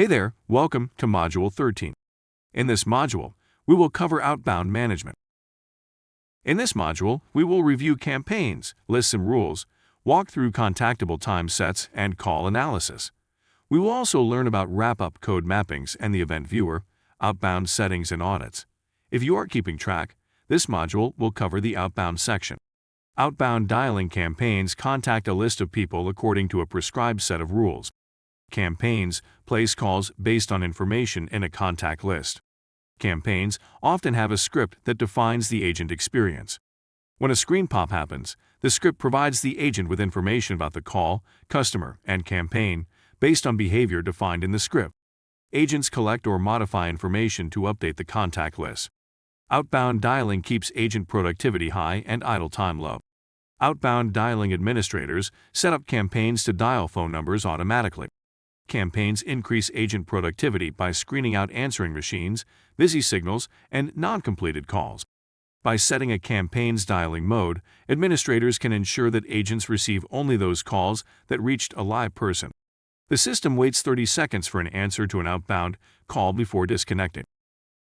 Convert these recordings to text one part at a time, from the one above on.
Hey there, welcome to Module 13. In this module, we will cover outbound management. In this module, we will review campaigns, lists and rules, walk through contactable time sets, and call analysis. We will also learn about WrapUp code mappings and the event viewer, outbound settings and audits. If you are keeping track, this module will cover the outbound section. Outbound dialing campaigns contact a list of people according to a prescribed set of rules. Campaigns place calls based on information in a contact list. Campaigns often have a script that defines the agent experience. When a screen pop happens, the script provides the agent with information about the call, customer, and campaign based on behavior defined in the script. Agents collect or modify information to update the contact list. Outbound dialing keeps agent productivity high and idle time low. Outbound dialing administrators set up campaigns to dial phone numbers automatically. Campaigns increase agent productivity by screening out answering machines, busy signals, and non-completed calls. By setting a campaign's dialing mode, administrators can ensure that agents receive only those calls that reached a live person. The system waits 30 seconds for an answer to an outbound call before disconnecting.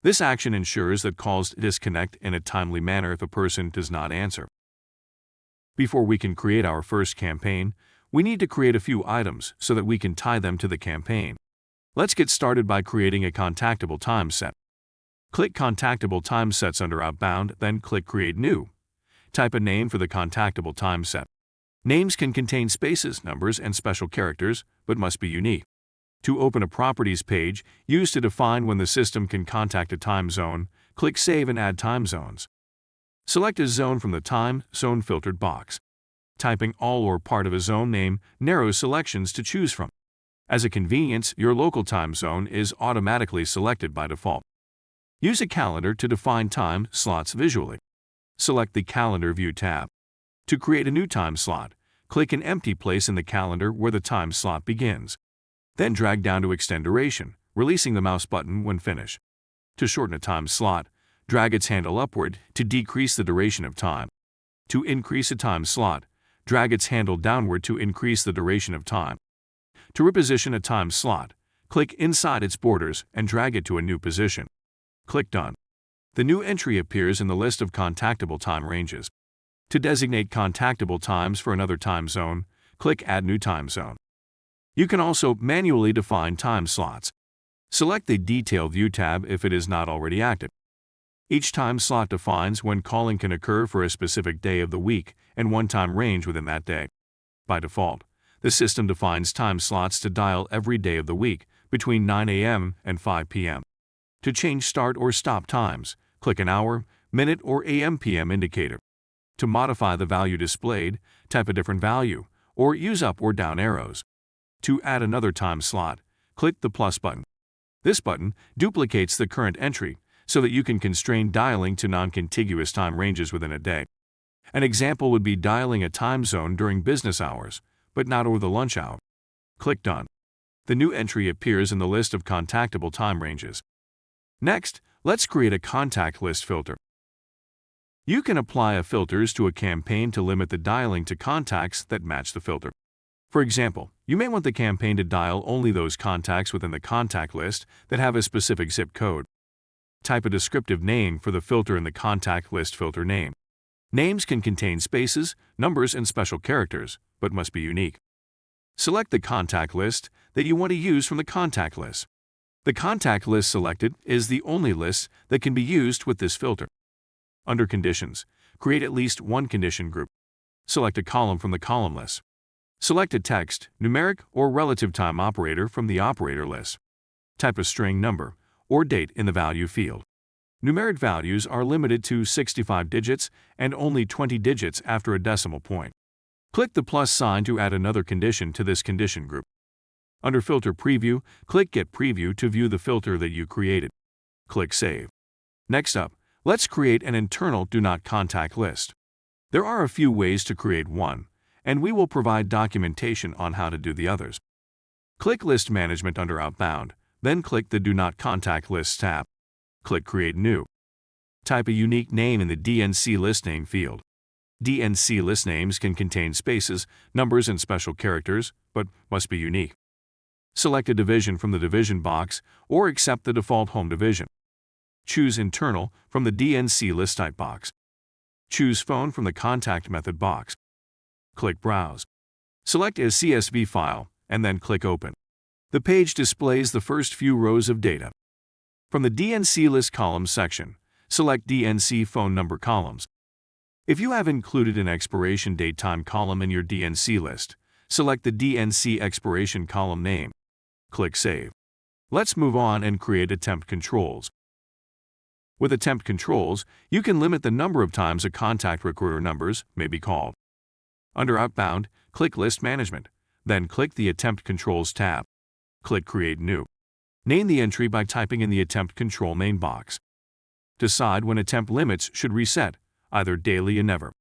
This action ensures that calls disconnect in a timely manner if a person does not answer. Before we can create our first campaign, we need to create a few items so that we can tie them to the campaign. Let's get started by creating a contactable time set. Click Contactable Time Sets under Outbound, then click Create New. Type a name for the contactable time set. Names can contain spaces, numbers, and special characters, but must be unique. To open a Properties page used to define when the system can contact a time zone, click Save and add time zones. Select a zone from the Time Zone filtered box. Typing all or part of a zone name narrows selections to choose from. As a convenience, your local time zone is automatically selected by default. Use a calendar to define time slots visually. Select the Calendar View tab. To create a new time slot, click an empty place in the calendar where the time slot begins. Then drag down to Extend Duration, releasing the mouse button when finished. To shorten a time slot, drag its handle upward to decrease the duration of time. To increase a time slot, drag its handle downward to increase the duration of time. To reposition a time slot, click inside its borders and drag it to a new position. Click Done. The new entry appears in the list of contactable time ranges. To designate contactable times for another time zone, click Add New Time Zone. You can also manually define time slots. Select the Detail View tab if it is not already active. Each time slot defines when calling can occur for a specific day of the week and one time range within that day. By default, the system defines time slots to dial every day of the week between 9 a.m. and 5 p.m. To change start or stop times, click an hour, minute, or AM/PM indicator. To modify the value displayed, type a different value, or use up or down arrows. To add another time slot, click the plus button. This button duplicates the current entry so that you can constrain dialing to non-contiguous time ranges within a day. An example would be dialing a time zone during business hours, but not over the lunch hour. Click Done. The new entry appears in the list of contactable time ranges. Next, let's create a contact list filter. You can apply filters to a campaign to limit the dialing to contacts that match the filter. For example, you may want the campaign to dial only those contacts within the contact list that have a specific zip code. Type a descriptive name for the filter in the contact list filter name. Names can contain spaces, numbers, and special characters, but must be unique. Select the contact list that you want to use from the contact list. The contact list selected is the only list that can be used with this filter. Under Conditions, create at least one condition group. Select a column from the column list. Select a text, numeric, or relative time operator from the operator list. Type a string number or date in the value field. Numeric values are limited to 65 digits and only 20 digits after a decimal point. Click the plus sign to add another condition to this condition group. Under Filter Preview, click Get Preview to view the filter that you created. Click Save. Next up, let's create an internal Do Not Contact list. There are a few ways to create one, and we will provide documentation on how to do the others. Click List Management under Outbound, then click the Do Not Contact List tab. Click Create New. Type a unique name in the DNC List Name field. DNC List names can contain spaces, numbers, and special characters, but must be unique. Select a division from the division box or accept the default home division. Choose Internal from the DNC List type box. Choose Phone from the Contact Method box. Click Browse. Select a CSV file and then click Open. The page displays the first few rows of data. From the DNC List Columns section, select DNC Phone Number columns. If you have included an expiration date time column in your DNC list, select the DNC expiration column name. Click Save. Let's move on and create attempt controls. With attempt controls, you can limit the number of times a contact recorder numbers may be called. Under Outbound, click List Management, then click the Attempt Controls tab. Click Create New. Name the entry by typing in the Attempt Control main box. Decide when attempt limits should reset, either daily or never.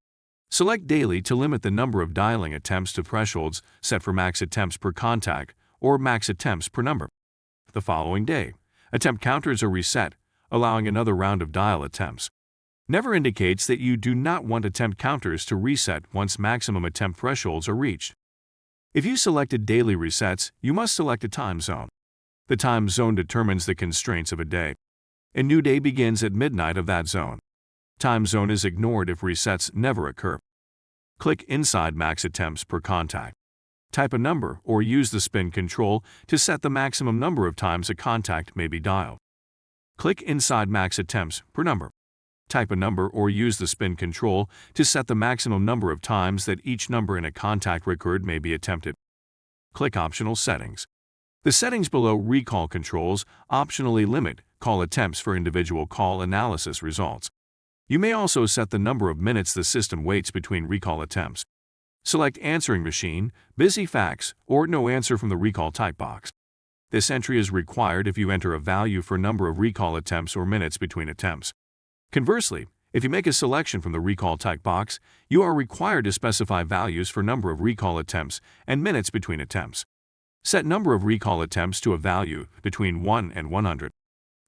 Select Daily to limit the number of dialing attempts to thresholds set for max attempts per contact or max attempts per number. The following day, attempt counters are reset, allowing another round of dial attempts. Never indicates that you do not want attempt counters to reset once maximum attempt thresholds are reached. If you selected daily resets, you must select a time zone. The time zone determines the constraints of a day. A new day begins at midnight of that zone. Time zone is ignored if resets never occur. Click inside max attempts per contact. Type a number or use the spin control to set the maximum number of times a contact may be dialed. Click inside max attempts per number. Type a number or use the spin control to set the maximum number of times that each number in a contact record may be attempted. Click Optional Settings. The settings below Recall Controls optionally limit call attempts for individual call analysis results. You may also set the number of minutes the system waits between recall attempts. Select Answering Machine, Busy Fax, or No Answer from the Recall type box. This entry is required if you enter a value for number of recall attempts or minutes between attempts. Conversely, if you make a selection from the Recall type box, you are required to specify values for number of recall attempts and minutes between attempts. Set number of recall attempts to a value between 1 and 100.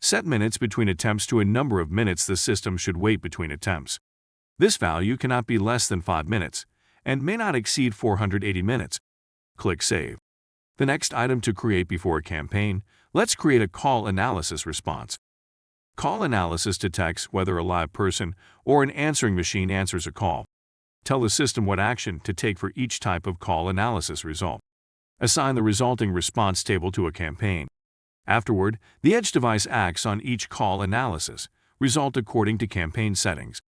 Set minutes between attempts to a number of minutes the system should wait between attempts. This value cannot be less than 5 minutes and may not exceed 480 minutes. Click Save. The next item to create before a campaign, let's create a call analysis response. Call analysis detects whether a live person or an answering machine answers a call. Tell the system what action to take for each type of call analysis result. Assign the resulting response table to a campaign. Afterward, the edge device acts on each call analysis result according to campaign settings.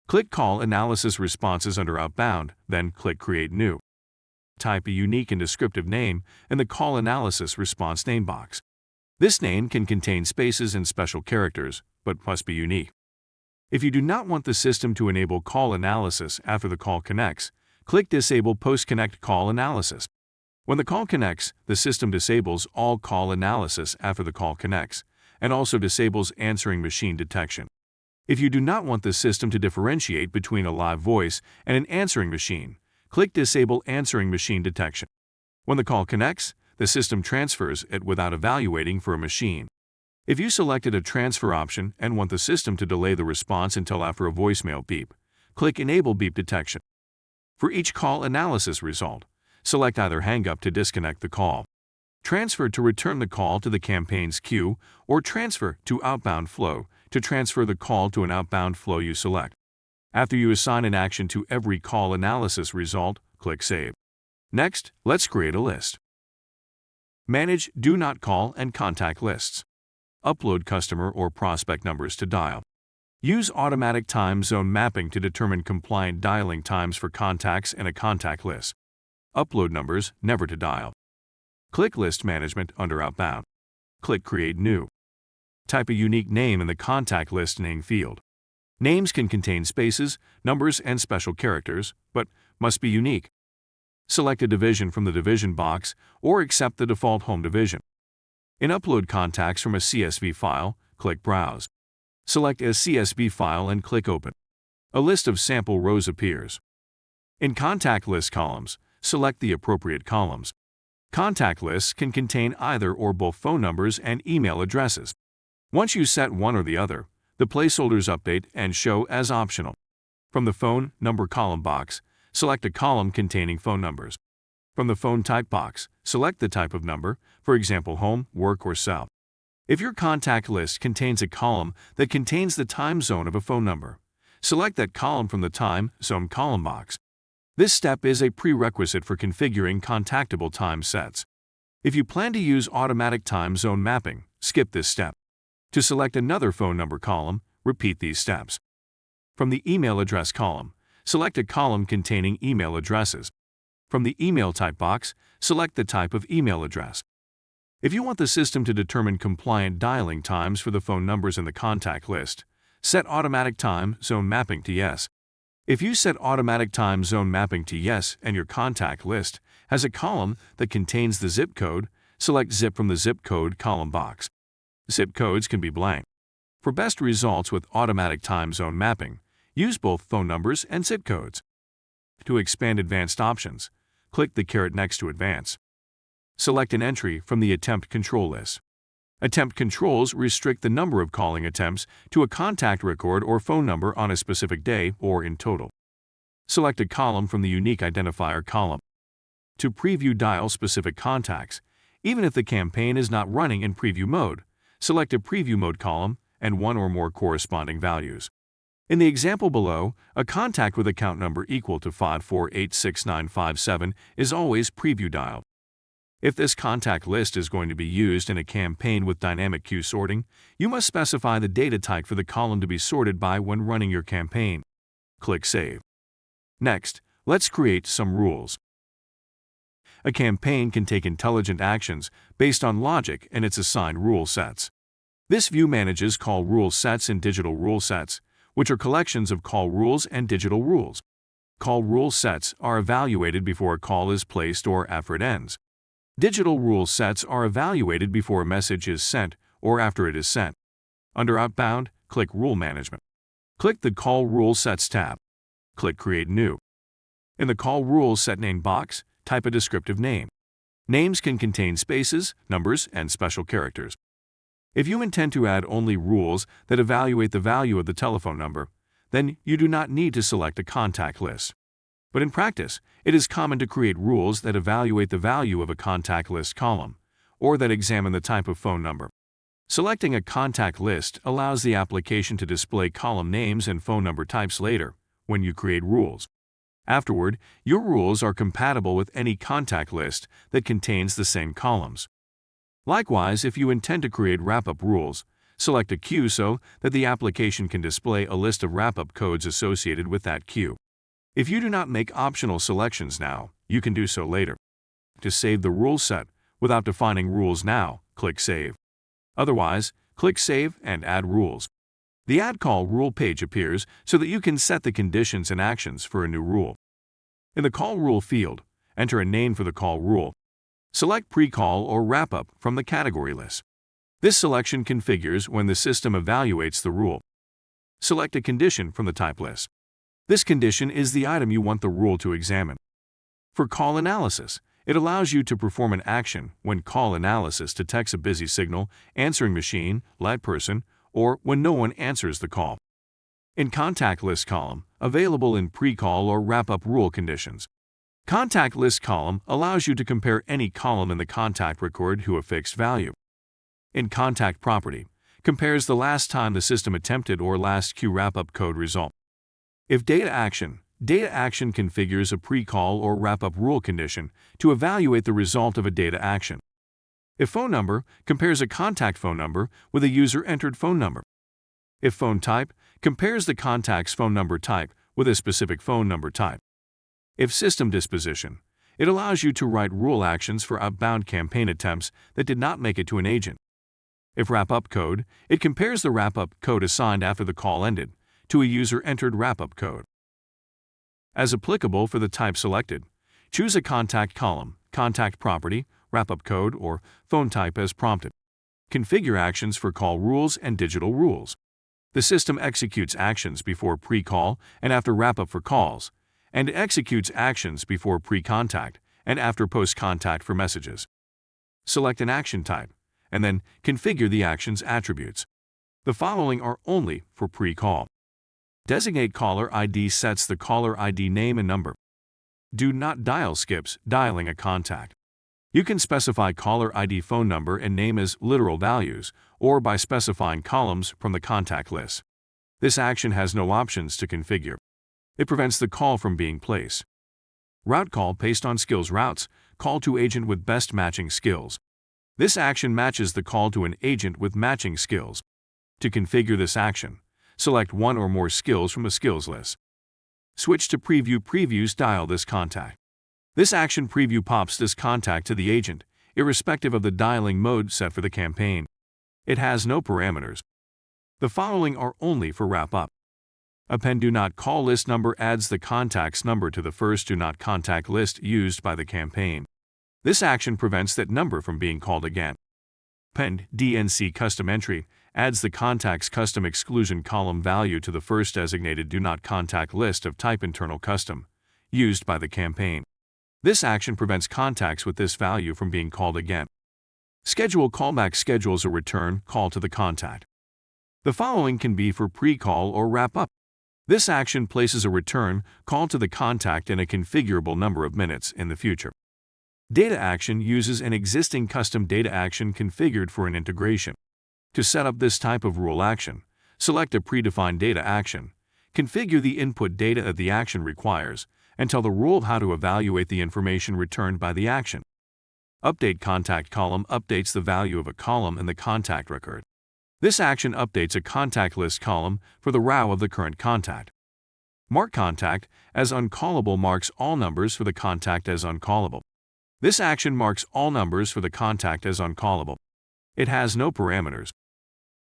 Click Call Analysis Responses under Outbound, then click Create New. Type a unique and descriptive name in the Call Analysis Response name box. This name can contain spaces and special characters, but must be unique. If you do not want the system to enable call analysis after the call connects, click Disable Post-Connect Call Analysis. When the call connects, the system disables all call analysis after the call connects, and also disables answering machine detection. If you do not want the system to differentiate between a live voice and an answering machine, click Disable Answering Machine Detection. When the call connects, the system transfers it without evaluating for a machine. If you selected a transfer option and want the system to delay the response until after a voicemail beep, click Enable Beep Detection. For each call analysis result, select either Hang Up to disconnect the call, Transfer to return the call to the campaign's queue, or Transfer to Outbound Flow to transfer the call to an outbound flow you select. After you assign an action to every call analysis result, click Save. Next, let's create a list. Manage Do Not Call and Contact Lists. Upload customer or prospect numbers to dial. Use automatic time zone mapping to determine compliant dialing times for contacts in a contact list. Upload numbers never to dial. Click List Management under Outbound. Click Create New. Type a unique name in the Contact List name field. Names can contain spaces, numbers, and special characters, but must be unique. Select a division from the division box or accept the default home division. In Upload Contacts from a CSV file, click Browse. Select a CSV file and click Open. A list of sample rows appears. In Contact List columns, select the appropriate columns. Contact lists can contain either or both phone numbers and email addresses. Once you set one or the other, the placeholders update and show as optional. From the Phone Number column box, select a column containing phone numbers. From the phone type box, select the type of number, for example home, work, or cell. If your contact list contains a column that contains the time zone of a phone number, select that column from the time zone column box. This step is a prerequisite for configuring contactable time sets. If you plan to use automatic time zone mapping, skip this step. To select another phone number column, repeat these steps. From the email address column, select a column containing email addresses. From the email type box, select the type of email address. If you want the system to determine compliant dialing times for the phone numbers in the contact list, set automatic time zone mapping to yes. If you set automatic time zone mapping to yes and your contact list has a column that contains the zip code, select zip from the zip code column box. Zip codes can be blank. For best results with automatic time zone mapping, use both phone numbers and zip codes. To expand advanced options, click the caret next to Advance. Select an entry from the Attempt Control list. Attempt controls restrict the number of calling attempts to a contact record or phone number on a specific day or in total. Select a column from the Unique Identifier column. To preview dial-specific contacts, even if the campaign is not running in preview mode, select a Preview Mode column and one or more corresponding values. In the example below, a contact with account number equal to 5486957 is always preview dialed. If this contact list is going to be used in a campaign with dynamic queue sorting, you must specify the data type for the column to be sorted by when running your campaign. Click Save. Next, let's create some rules. A campaign can take intelligent actions based on logic and its assigned rule sets. This view manages call rule sets and digital rule sets, which are collections of call rules and digital rules. Call rule sets are evaluated before a call is placed or after it ends. Digital rule sets are evaluated before a message is sent or after it is sent. Under Outbound, click Rule Management. Click the Call Rule Sets tab. Click Create New. In the Call Rules Set Name box, type a descriptive name. Names can contain spaces, numbers, and special characters. If you intend to add only rules that evaluate the value of the telephone number, then you do not need to select a contact list. But in practice, it is common to create rules that evaluate the value of a contact list column, or that examine the type of phone number. Selecting a contact list allows the application to display column names and phone number types later, when you create rules. Afterward, your rules are compatible with any contact list that contains the same columns. Likewise, if you intend to create WrapUp rules, select a queue so that the application can display a list of WrapUp codes associated with that queue. If you do not make optional selections now, you can do so later. To save the rule set without defining rules now, click Save. Otherwise, click Save and Add Rules. The Add Call Rule page appears so that you can set the conditions and actions for a new rule. In the Call Rule field, enter a name for the call rule. Select Pre-Call or WrapUp from the category list. This selection configures when the system evaluates the rule. Select a condition from the type list. This condition is the item you want the rule to examine. For call analysis, it allows you to perform an action when call analysis detects a busy signal, answering machine, live person, or when no one answers the call. In Contact List column, available in Pre-Call or WrapUp rule conditions. Contact List column allows you to compare any column in the contact record to a fixed value. In Contact Property, compares the last time the system attempted or last queue WrapUp code result. If Data Action configures a Pre-Call or WrapUp rule condition to evaluate the result of a data action. If Phone Number, compares a contact phone number with a user-entered phone number. If Phone Type, compares the contact's phone number type with a specific phone number type. If System Disposition, it allows you to write rule actions for outbound campaign attempts that did not make it to an agent. If WrapUp Code, it compares the WrapUp code assigned after the call ended to a user-entered WrapUp code. As applicable for the type selected, choose a contact column, contact property, WrapUp code, or phone type as prompted. Configure actions for call rules and digital rules. The system executes actions before pre-call and after WrapUp for calls, and executes actions before pre-contact and after post-contact for messages. Select an action type, and then configure the action's attributes. The following are only for pre-call. Designate Caller ID sets the caller ID name and number. Do not dial skips dialing a contact. You can specify caller ID, phone number, and name as literal values, or by specifying columns from the contact list. This action has no options to configure. It prevents the call from being placed. Route call based on skills routes, call to agent with best matching skills. This action matches the call to an agent with matching skills. To configure this action, select one or more skills from a skills list. Switch to previews dial this contact. This action preview pops this contact to the agent, irrespective of the dialing mode set for the campaign. It has no parameters. The following are only for WrapUp. Append do not call list number adds the contact's number to the first do not contact list used by the campaign. This action prevents that number from being called again. Append DNC custom entry adds the contact's custom exclusion column value to the first designated do not contact list of type internal custom used by the campaign. This action prevents contacts with this value from being called again. Schedule callback schedules a return call to the contact. The following can be for pre-call or WrapUp. This action places a return call to the contact in a configurable number of minutes in the future. Data action uses an existing custom data action configured for an integration. To set up this type of rule action, select a predefined data action, configure the input data that the action requires, and tell the rule how to evaluate the information returned by the action. Update contact column updates the value of a column in the contact record. This action updates a contact list column for the row of the current contact. Mark contact as uncallable marks all numbers for the contact as uncallable. This action marks all numbers for the contact as uncallable. It has no parameters.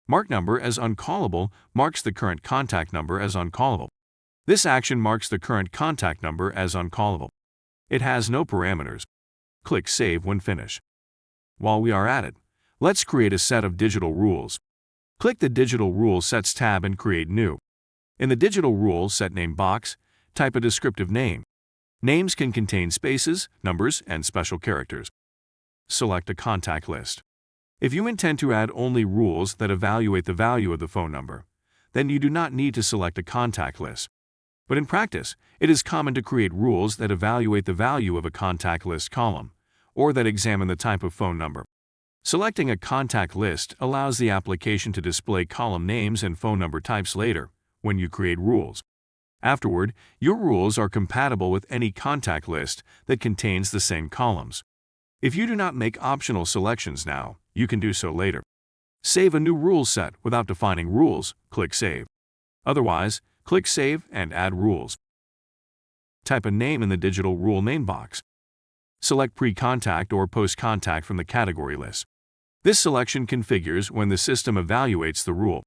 Mark number as uncallable marks the current contact number as uncallable. This action marks the current contact number as uncallable. It has no parameters. Click Save when finished. While we are at it, let's create a set of digital rules. Click the Digital Rule Sets tab and create New. In the Digital Rule Set Name box, type a descriptive name. Names can contain spaces, numbers, and special characters. Select a contact list. If you intend to add only rules that evaluate the value of the phone number, then you do not need to select a contact list. But in practice, it is common to create rules that evaluate the value of a contact list column, or that examine the type of phone number. Selecting a contact list allows the application to display column names and phone number types later, when you create rules. Afterward, your rules are compatible with any contact list that contains the same columns. If you do not make optional selections now, you can do so later. Save a new rule set without defining rules, click Save. Otherwise, click Save and add rules. Type a name in the digital rule name box. Select pre-contact or post-contact from the category list. This selection configures when the system evaluates the rule.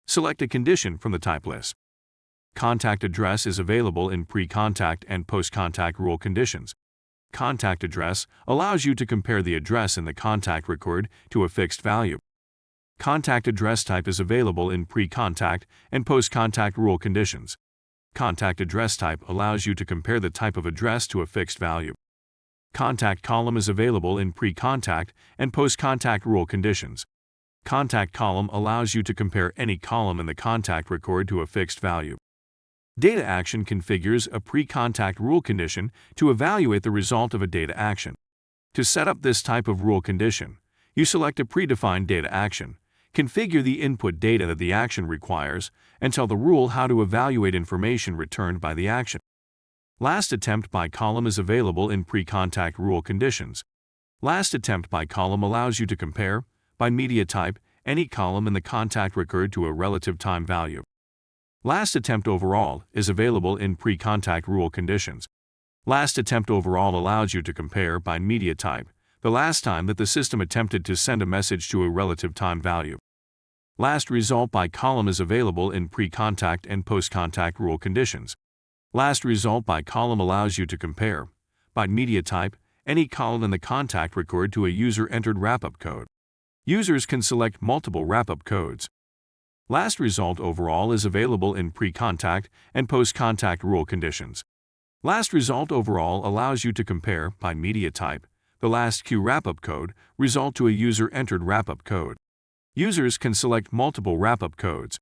Select a condition from the type list. Contact address is available in pre-contact and post-contact rule conditions. Contact address allows you to compare the address in the contact record to a fixed value. Contact address type is available in pre-contact and post-contact rule conditions. Contact address type allows you to compare the type of address to a fixed value. Contact column is available in pre-contact and post-contact rule conditions. Contact column allows you to compare any column in the contact record to a fixed value. Data action configures a pre-contact rule condition to evaluate the result of a data action. To set up this type of rule condition, you select a predefined data action, configure the input data that the action requires, and tell the rule how to evaluate information returned by the action. Last attempt by column is available in pre-contact rule conditions. Last attempt by column allows you to compare, by media type, any column in the contact record to a relative time value. Last attempt overall is available in pre-contact rule conditions. Last attempt overall allows you to compare, by media type, the last time that the system attempted to send a message to a relative time value. Last result by column is available in pre-contact and post-contact rule conditions. Last result by column allows you to compare, by media type, any column in the contact record to a user-entered WrapUp code. Users can select multiple WrapUp codes. Last result overall is available in pre-contact and post-contact rule conditions. Last result overall allows you to compare, by media type, the last Q WrapUp code result to a user-entered WrapUp code. Users can select multiple WrapUp codes.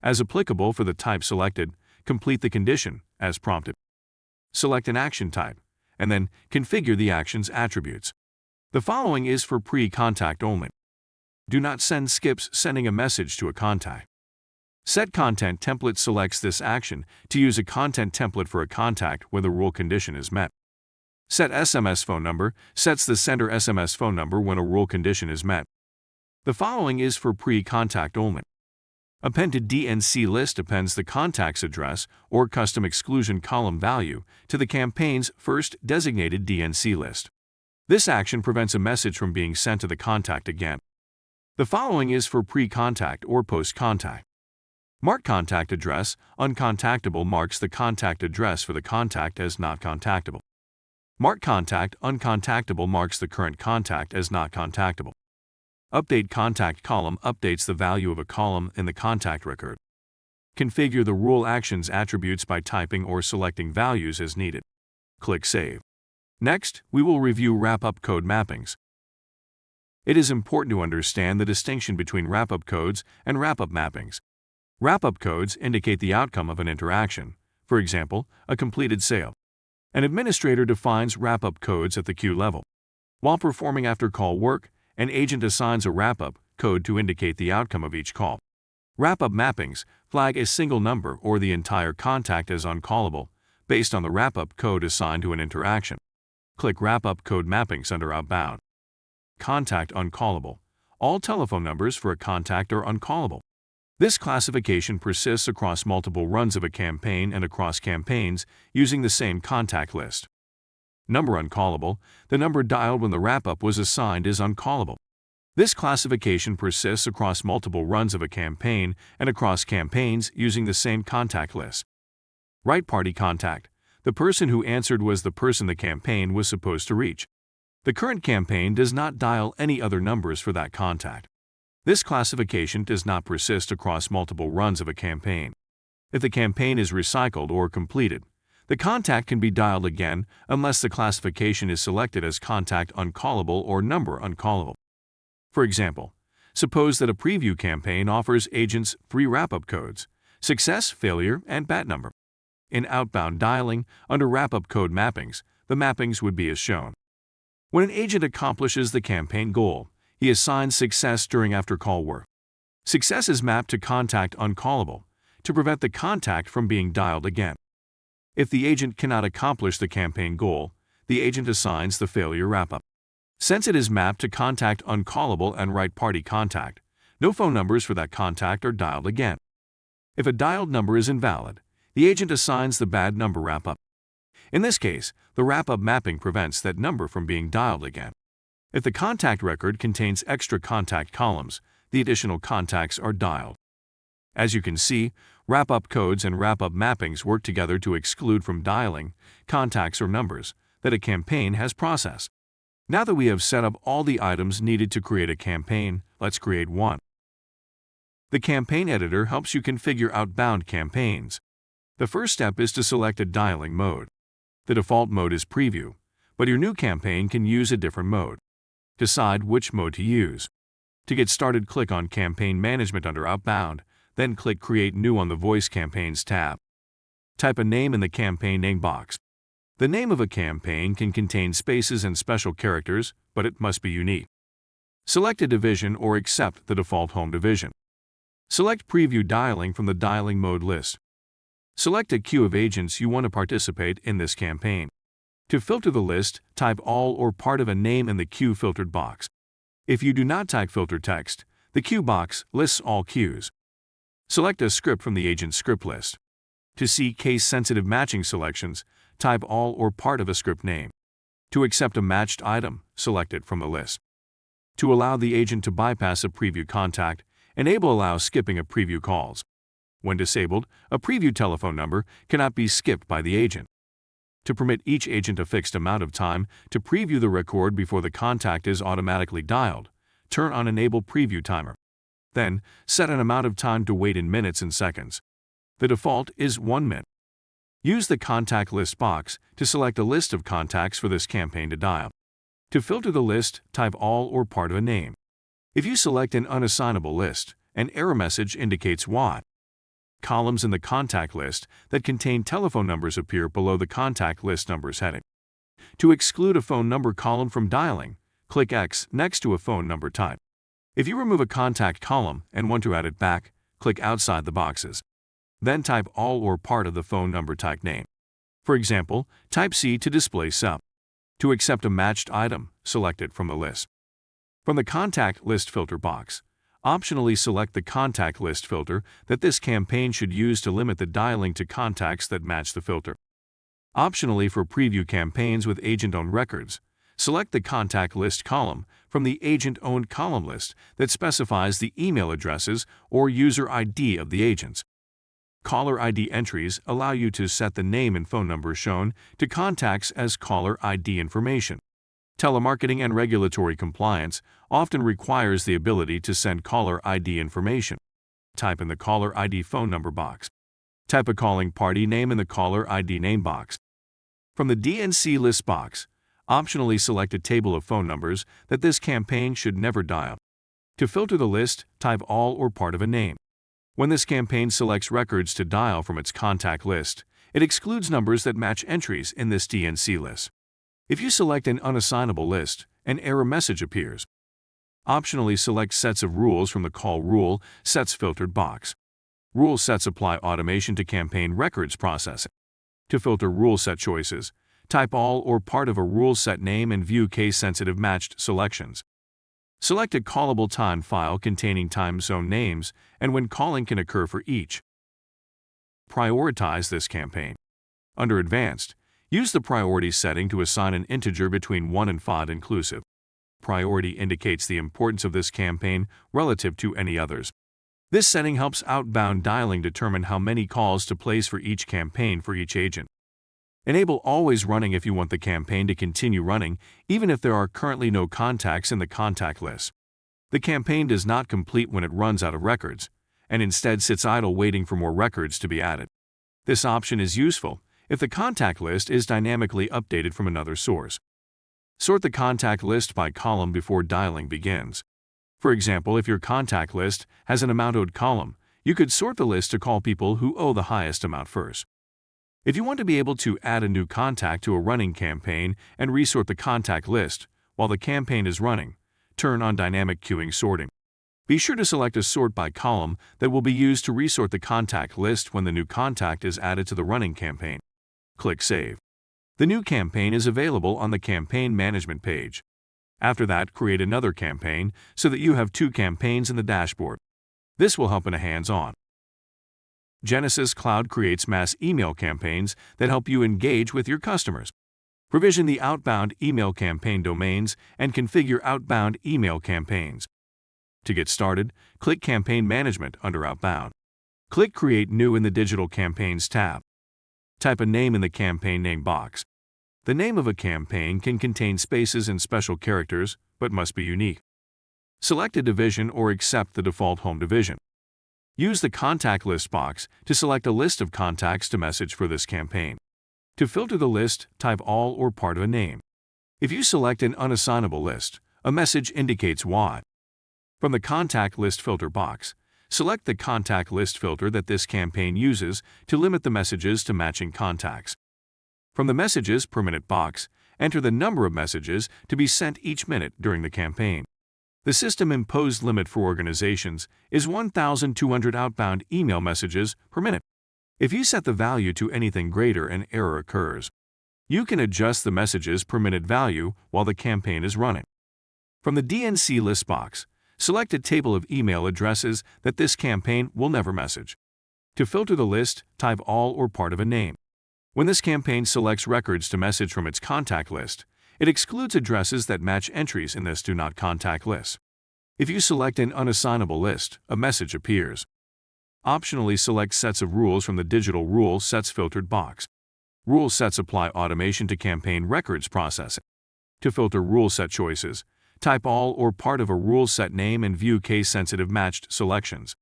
As applicable for the type selected, complete the condition as prompted. Select an action type, and then configure the action's attributes. The following is for pre-contact only. Do not send skips sending a message to a contact. Set content template selects this action to use a content template for a contact when the rule condition is met. Set SMS phone number sets the sender SMS phone number when a rule condition is met. The following is for pre-contact only. Append to DNC List appends the contact's address or custom exclusion column value to the campaign's first designated DNC list. This action prevents a message from being sent to the contact again. The following is for pre-contact or post-contact. Mark contact address uncontactable marks the contact address for the contact as not contactable. Mark contact uncontactable marks the current contact as not contactable. Update contact column updates the value of a column in the contact record. Configure the rule actions attributes by typing or selecting values as needed. Click Save. Next, we will review WrapUp code mappings. It is important to understand the distinction between WrapUp codes and WrapUp mappings. WrapUp codes indicate the outcome of an interaction, for example, a completed sale. An administrator defines WrapUp codes at the queue level. While performing after-call work, an agent assigns a WrapUp code to indicate the outcome of each call. WrapUp mappings flag a single number or the entire contact as uncallable based on the WrapUp code assigned to an interaction. Click WrapUp code mappings under Outbound. Contact uncallable. All telephone numbers for a contact are uncallable. This classification persists across multiple runs of a campaign and across campaigns using the same contact list. Number uncallable. The number dialed when the WrapUp was assigned is uncallable. This classification persists across multiple runs of a campaign and across campaigns using the same contact list. Right party contact. The person who answered was the person the campaign was supposed to reach. The current campaign does not dial any other numbers for that contact. This classification does not persist across multiple runs of a campaign. If the campaign is recycled or completed, the contact can be dialed again unless the classification is selected as contact uncallable or number uncallable. For example, suppose that a preview campaign offers agents 3 WrapUp codes: success, failure, and bat number. In outbound dialing, under WrapUp code mappings, the mappings would be as shown. When an agent accomplishes the campaign goal, he assigns success during after-call work. Success is mapped to contact uncallable to prevent the contact from being dialed again. If the agent cannot accomplish the campaign goal, the agent assigns the failure WrapUp. Since it is mapped to contact uncallable and right party contact, no phone numbers for that contact are dialed again. If a dialed number is invalid, the agent assigns the bad number WrapUp. In this case, the WrapUp mapping prevents that number from being dialed again. If the contact record contains extra contact columns, the additional contacts are dialed. As you can see, WrapUp codes and WrapUp mappings work together to exclude from dialing contacts or numbers that a campaign has processed. Now that we have set up all the items needed to create a campaign, let's create one. The campaign editor helps you configure outbound campaigns. The first step is to select a dialing mode. The default mode is preview, but your new campaign can use a different mode. Decide which mode to use. To get started, click on Campaign Management under Outbound, then click Create New on the Voice Campaigns tab. Type a name in the campaign name box. The name of a campaign can contain spaces and special characters, but it must be unique. Select a division or accept the default home division. Select Preview Dialing from the Dialing Mode list. Select a queue of agents you want to participate in this campaign. To filter the list, type all or part of a name in the queue filtered box. If you do not type filter text, the queue box lists all queues. Select a script from the agent script list. To see case-sensitive matching selections, type all or part of a script name. To accept a matched item, select it from the list. To allow the agent to bypass a preview contact, enable allow skipping of preview calls. When disabled, a preview telephone number cannot be skipped by the agent. To permit each agent a fixed amount of time to preview the record before the contact is automatically dialed, turn on Enable Preview Timer. Then, set an amount of time to wait in minutes and seconds. The default is 1 minute. Use the Contact List box to select a list of contacts for this campaign to dial. To filter the list, type all or part of a name. If you select an unassignable list, an error message indicates why. columns in the contact list that contain telephone numbers appear below the contact list numbers heading. To exclude a phone number column from dialing, click X next to a phone number type. If you remove a contact column and want to add it back, click outside the boxes. Then type all or part of the phone number type name. For example, type C to display sub. To accept a matched item, select it from the list. From the contact list filter box, optionally select the contact list filter that this campaign should use to limit the dialing to contacts that match the filter. Optionally, for preview campaigns with agent-owned records, select the contact list column from the agent-owned column list that specifies the email addresses or user ID of the agents. Caller ID entries allow you to set the name and phone number shown to contacts as caller ID information. Telemarketing and regulatory compliance often requires the ability to send caller ID information. Type in the caller ID phone number box. Type a calling party name in the caller ID name box. From the DNC List box, optionally select a table of phone numbers that this campaign should never dial. To filter the list, type all or part of a name. When this campaign selects records to dial from its contact list, it excludes numbers that match entries in this DNC list. If you select an unassignable list, an error message appears. Optionally select sets of rules from the Call Rule Sets filtered box. Rule sets apply automation to campaign records processing. To filter rule set choices, type all or part of a rule set name and view case-sensitive matched selections. Select a callable time file containing time zone names and when calling can occur for each. Prioritize this campaign. Under Advanced, use the priority setting to assign an integer between 1 and 5 inclusive. Priority indicates the importance of this campaign relative to any others. This setting helps outbound dialing determine how many calls to place for each campaign for each agent. Enable Always Running if you want the campaign to continue running even if there are currently no contacts in the contact list. The campaign does not complete when it runs out of records, and instead sits idle waiting for more records to be added. This option is useful if the contact list is dynamically updated from another source. Sort the contact list by column before dialing begins. For example, if your contact list has an amount owed column, you could sort the list to call people who owe the highest amount first. If you want to be able to add a new contact to a running campaign and resort the contact list while the campaign is running, turn on dynamic queuing sorting. Be sure to select a sort by column that will be used to resort the contact list when the new contact is added to the running campaign. Click Save. The new campaign is available on the Campaign Management page. After that, create another campaign so that you have 2 campaigns in the dashboard. This will help in a hands-on. Genesys Cloud creates mass email campaigns that help you engage with your customers. Provision the outbound email campaign domains and configure outbound email campaigns. To get started, click Campaign Management under Outbound. Click Create New in the Digital Campaigns tab. Type a name in the campaign name box. The name of a campaign can contain spaces and special characters, but must be unique. Select a division or accept the default home division. Use the Contact List box to select a list of contacts to message for this campaign. To filter the list, type all or part of a name. If you select an unassignable list, a message indicates why. From the Contact List filter box, select the contact list filter that this campaign uses to limit the messages to matching contacts. From the Messages per Minute box, enter the number of messages to be sent each minute during the campaign. The system-imposed limit for organizations is 1,200 outbound email messages per minute. If you set the value to anything greater, an error occurs. You can adjust the messages per minute value while the campaign is running. From the DNC List box, select a table of email addresses that this campaign will never message. To filter the list, type all or part of a name. When this campaign selects records to message from its contact list, it excludes addresses that match entries in this Do Not Contact list. If you select an unassignable list, a message appears. Optionally select sets of rules from the Digital Rule Sets filtered box. Rule sets apply automation to campaign records processing. To filter rule set choices, type all or part of a rule set name and view case-sensitive matched selections.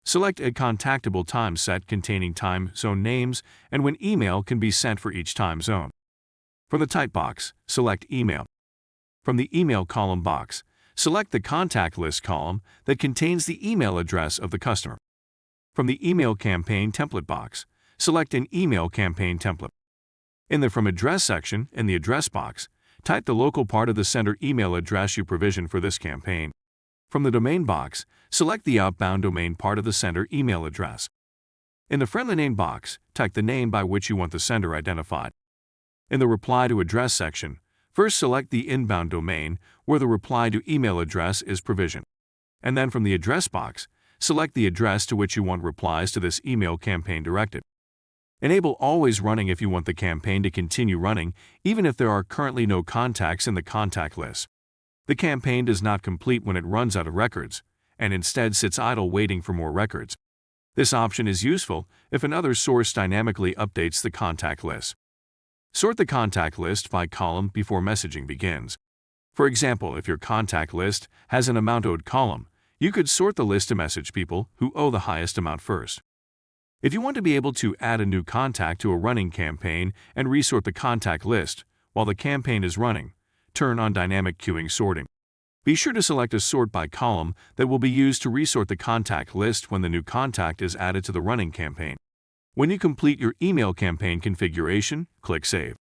Select a contactable time set containing time zone names and when email can be sent for each time zone. From the Type box, select Email. From the Email column box, select the Contact List column that contains the email address of the customer. From the Email Campaign Template box, select an email campaign template. In the From Address section, in the Address box, type the local part of the sender email address you provision for this campaign. From the Domain box, select the outbound domain part of the sender email address. In the Friendly Name box, type the name by which you want the sender identified. In the Reply to Address section, first select the inbound domain where the reply to email address is provisioned. And then from the Address box, select the address to which you want replies to this email campaign directed. Enable Always Running if you want the campaign to continue running even if there are currently no contacts in the contact list. The campaign does not complete when it runs out of records, and instead sits idle waiting for more records. This option is useful if another source dynamically updates the contact list. Sort the contact list by column before messaging begins. For example, if your contact list has an amount owed column, you could sort the list to message people who owe the highest amount first. If you want to be able to add a new contact to a running campaign and resort the contact list while the campaign is running, turn on Dynamic Queuing Sorting. Be sure to select a sort by column that will be used to resort the contact list when the new contact is added to the running campaign. When you complete your email campaign configuration, click Save.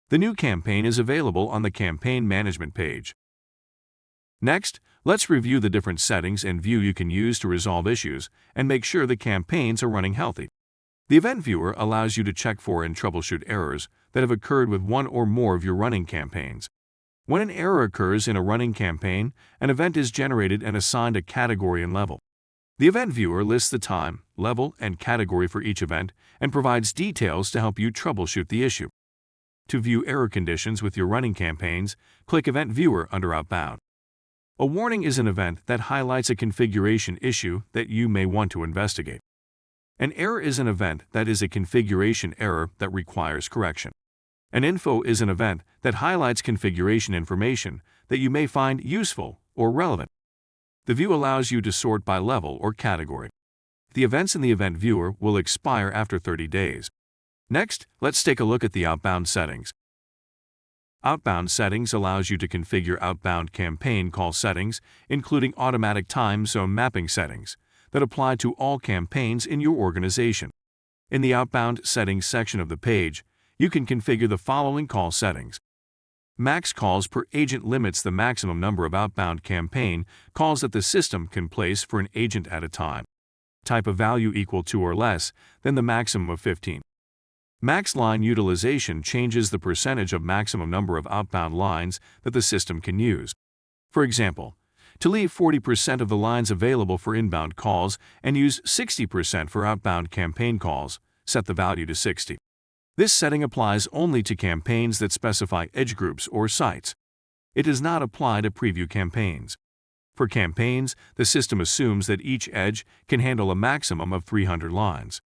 The new campaign is available on the Campaign Management page. Next, let's review the different settings and view you can use to resolve issues and make sure the campaigns are running healthy. The Event Viewer allows you to check for and troubleshoot errors that have occurred with one or more of your running campaigns. When an error occurs in a running campaign, an event is generated and assigned a category and level. The Event Viewer lists the time, level, and category for each event and provides details to help you troubleshoot the issue. To view error conditions with your running campaigns, click Event Viewer under Outbound. A warning is an event that highlights a configuration issue that you may want to investigate. An error is an event that is a configuration error that requires correction. An info is an event that highlights configuration information that you may find useful or relevant. The view allows you to sort by level or category. The events in the Event Viewer will expire after 30 days. Next, let's take a look at the Outbound Settings. Outbound Settings allows you to configure outbound campaign call settings, including automatic time zone mapping settings, that apply to all campaigns in your organization. In the Outbound Settings section of the page, you can configure the following call settings. Max calls per agent limits the maximum number of outbound campaign calls that the system can place for an agent at a time. Type of value equal to or less than the maximum of 15. Max line utilization changes the percentage of maximum number of outbound lines that the system can use. For example, to leave 40% of the lines available for inbound calls and use 60% for outbound campaign calls, set the value to 60. This setting applies only to campaigns that specify edge groups or sites. It does not apply to preview campaigns. For campaigns, the system assumes that each edge can handle a maximum of 300 lines.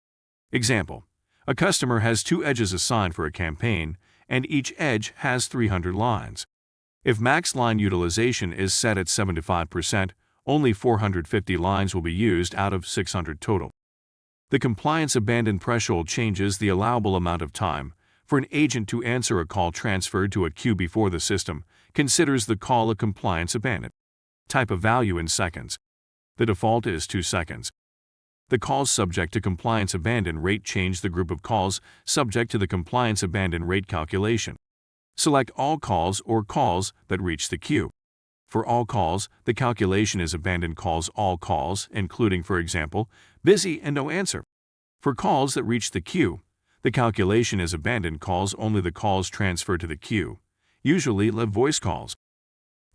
Example: a customer has 2 edges assigned for a campaign, and each edge has 300 lines. If max line utilization is set at 75%, only 450 lines will be used out of 600 total. The compliance abandon threshold changes the allowable amount of time for an agent to answer a call transferred to a queue before the system considers the call a compliance abandon. Type of value in seconds. The default is 2 seconds. The calls subject to compliance abandon rate change the group of calls subject to the compliance abandon rate calculation. Select all calls or calls that reach the queue. For all calls, the calculation is abandon calls all calls, including, for example, busy and no answer. For calls that reach the queue, the calculation is abandon calls only the calls transferred to the queue, usually live voice calls.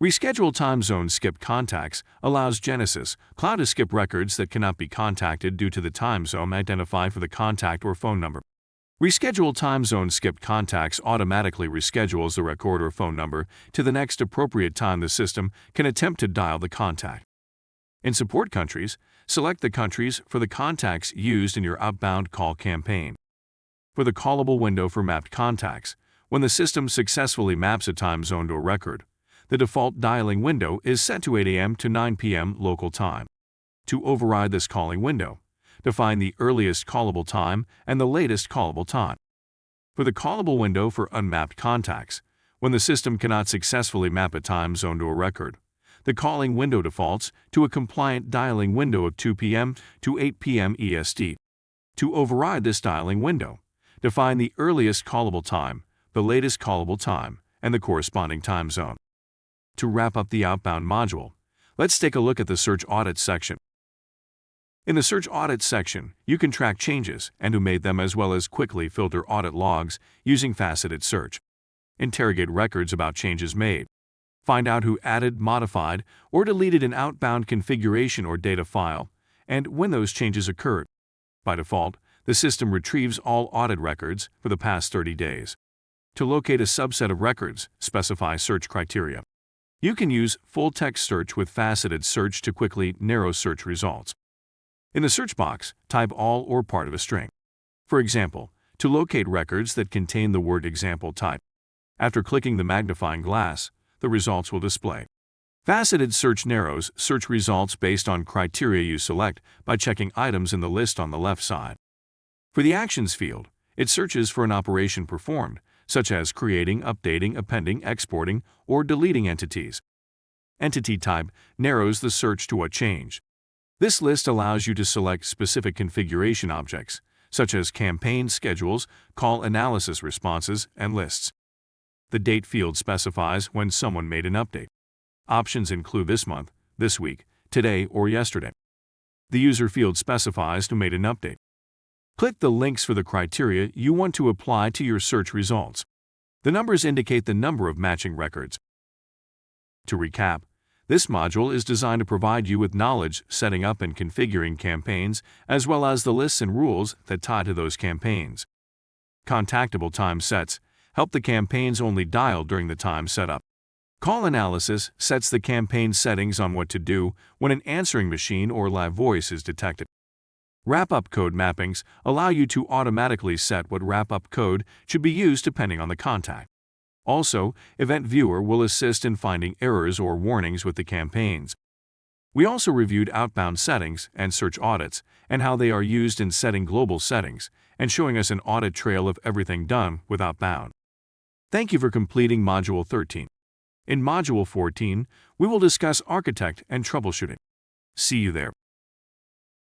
Reschedule time zone skip contacts allows Genesys Cloud to skip records that cannot be contacted due to the time zone identified for the contact or phone number. Reschedule time zone skip contacts automatically reschedules the record or phone number to the next appropriate time the system can attempt to dial the contact. In support countries, select the countries for the contacts used in your outbound call campaign. For the callable window for mapped contacts, when the system successfully maps a time zone to a record, the default dialing window is set to 8 a.m. to 9 p.m. local time. To override this calling window, define the earliest callable time and the latest callable time. For the callable window for unmapped contacts, when the system cannot successfully map a time zone to a record, The calling window defaults to a compliant dialing window of 2 p.m. to 8 p.m. EST. To override this dialing window, define the earliest callable time, the latest callable time, and the corresponding time zone. To wrap up the Outbound module, let's take a look at the Search Audit section. In the Search Audit section, you can track changes and who made them, as well as quickly filter audit logs using faceted search. Interrogate records about changes made. Find out who added, modified, or deleted an outbound configuration or data file, and when those changes occurred. By default, the system retrieves all audit records for the past 30 days. To locate a subset of records, specify search criteria. You can use full-text search with faceted search to quickly narrow search results. In the search box, type all or part of a string. For example, to locate records that contain the word example, type. After clicking the magnifying glass, the results will display. Faceted search narrows search results based on criteria you select by checking items in the list on the left side. For the Actions field, it searches for an operation performed, such as creating, updating, appending, exporting, or deleting entities. Entity type narrows the search to what changed. This list allows you to select specific configuration objects, such as campaign schedules, call analysis responses, and lists. The Date field specifies when someone made an update. Options include this month, this week, today, or yesterday. The User field specifies who made an update. Click the links for the criteria you want to apply to your search results. The numbers indicate the number of matching records. To recap, this module is designed to provide you with knowledge setting up and configuring campaigns, as well as the lists and rules that tie to those campaigns. Contactable time sets help the campaigns only dial during the time setup. Call analysis sets the campaign settings on what to do when an answering machine or live voice is detected. WrapUp code mappings allow you to automatically set what WrapUp code should be used depending on the contact. Also, Event Viewer will assist in finding errors or warnings with the campaigns. We also reviewed Outbound Settings and Search Audits and how they are used in setting global settings and showing us an audit trail of everything done with Outbound. Thank you for completing Module 13. In Module 14, we will discuss Architect and Troubleshooting. See you there.